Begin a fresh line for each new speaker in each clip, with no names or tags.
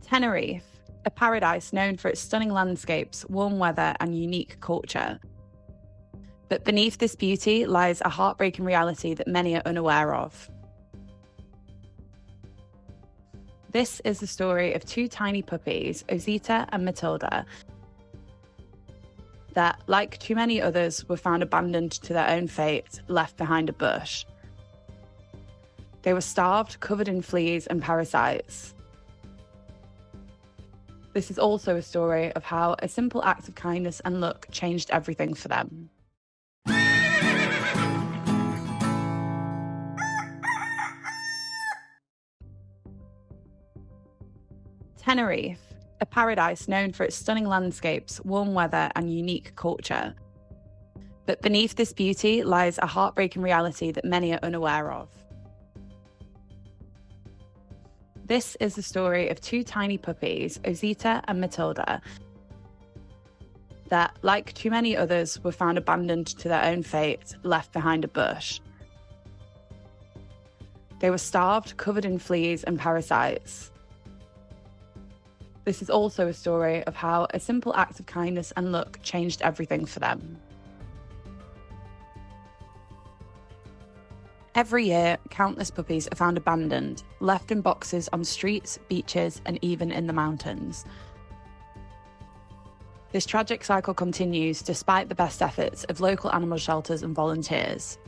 Tenerife, a paradise known for its stunning landscapes, warm weather, and unique culture. But beneath this beauty lies a heartbreaking reality that many are unaware of. This is the story of two tiny puppies, Osita and Matilda, that, like too many others, were found abandoned to their own fate, left behind a bush. They were starved, covered in fleas and parasites. This is also a story of how a simple act of kindness and luck changed everything for them. Tenerife, a paradise known for its stunning landscapes, warm weather, and unique culture. But beneath this beauty lies a heartbreaking reality that many are unaware of. This is the story of two tiny puppies, Osita and Matilda, that, like too many others, were found abandoned to their own fate, left behind a bush. They were starved, covered in fleas and parasites. This is also a story of how a simple act of kindness and luck changed everything for them. Every year, countless puppies are found abandoned, left in boxes on streets, beaches, and even in the mountains. This tragic cycle continues despite the best efforts of local animal shelters and volunteers.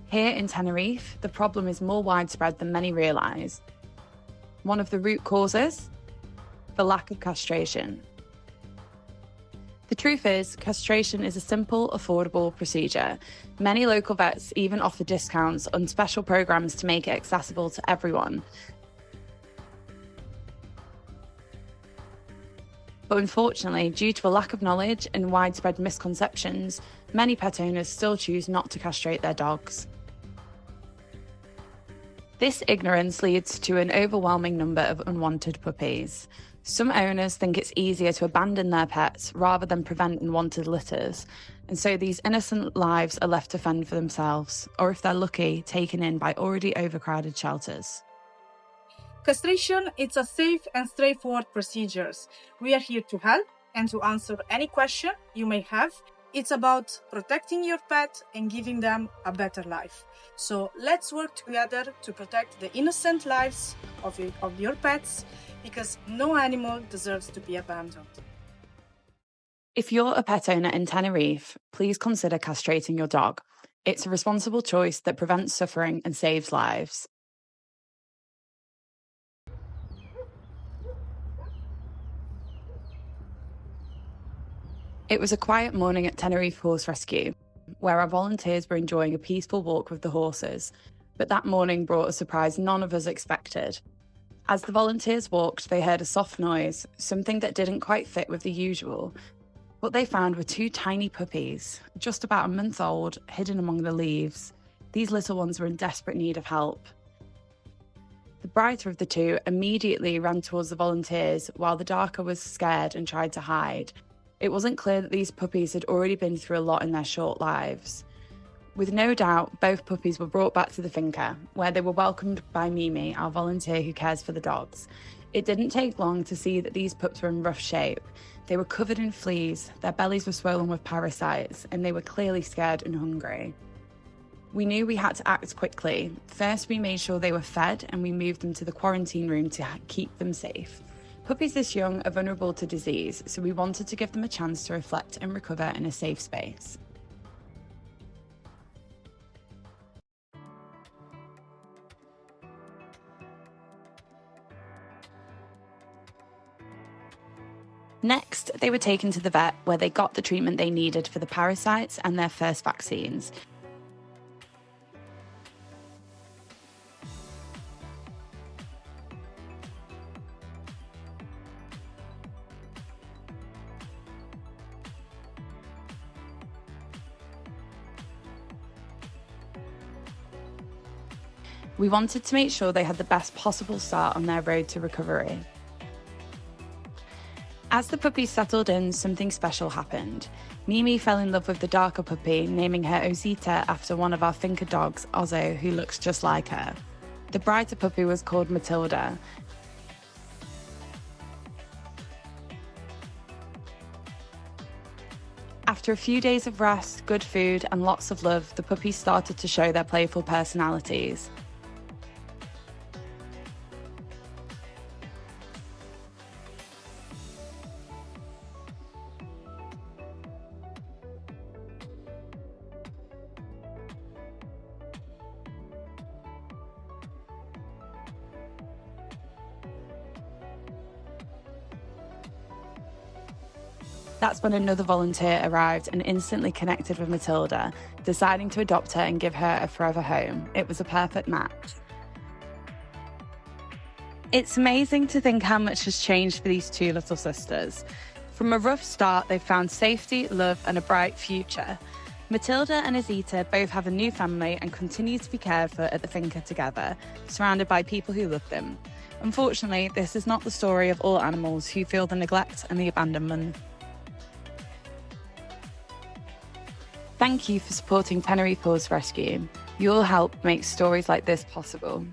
Here in Tenerife, the problem is more widespread than many realise. One of the root causes? The lack of castration. The truth is, castration is a simple, affordable procedure. Many local vets even offer discounts on special programs to make it accessible to everyone. But unfortunately, due to a lack of knowledge and widespread misconceptions, many pet owners still choose not to castrate their dogs. This ignorance leads to an overwhelming number of unwanted puppies. Some owners think it's easier to abandon their pets rather than prevent unwanted litters, and so these innocent lives are left to fend for themselves, or if they're lucky, taken in by already overcrowded shelters.
Castration is a safe and straightforward procedure. We are here to help and to answer any question you may have. It's about protecting your pet and giving them a better life. So let's work together to protect the innocent lives of your pets, because no animal deserves to be abandoned.
If you're a pet owner in Tenerife, please consider castrating your dog. It's a responsible choice that prevents suffering and saves lives. It was a quiet morning at Tenerife Horse Rescue, where our volunteers were enjoying a peaceful walk with the horses, but that morning brought a surprise none of us expected. As the volunteers walked, they heard a soft noise, something that didn't quite fit with the usual. What they found were two tiny puppies, just about a month old, hidden among the leaves. These little ones were in desperate need of help. The brighter of the two immediately ran towards the volunteers, while the darker was scared and tried to hide. It wasn't clear that these puppies had already been through a lot in their short lives. With no doubt, both puppies were brought back to the finca, where they were welcomed by Mimi, our volunteer who cares for the dogs. It didn't take long to see that these pups were in rough shape. They were covered in fleas, their bellies were swollen with parasites, and they were clearly scared and hungry. We knew we had to act quickly. First, we made sure they were fed, and we moved them to the quarantine room to keep them safe. Puppies this young are vulnerable to disease, so we wanted to give them a chance to reflect and recover in a safe space. Next, they were taken to the vet, where they got the treatment they needed for the parasites and their first vaccines. We wanted to make sure they had the best possible start on their road to recovery. As the puppies settled in, something special happened. Mimi fell in love with the darker puppy, naming her Osita after one of our finca dogs, Ozzo, who looks just like her. The brighter puppy was called Matilda. After a few days of rest, good food, and lots of love, the puppies started to show their playful personalities. That's when another volunteer arrived and instantly connected with Matilda, deciding to adopt her and give her a forever home. It was a perfect match. It's amazing to think how much has changed for these two little sisters. From a rough start, they've found safety, love, and a bright future. Matilda and Osita both have a new family and continue to be cared for at the finca together, surrounded by people who love them. Unfortunately, this is not the story of all animals who feel the neglect and the abandonment. Thank you for supporting Tenerife Paws Rescue. Your help makes stories like this possible.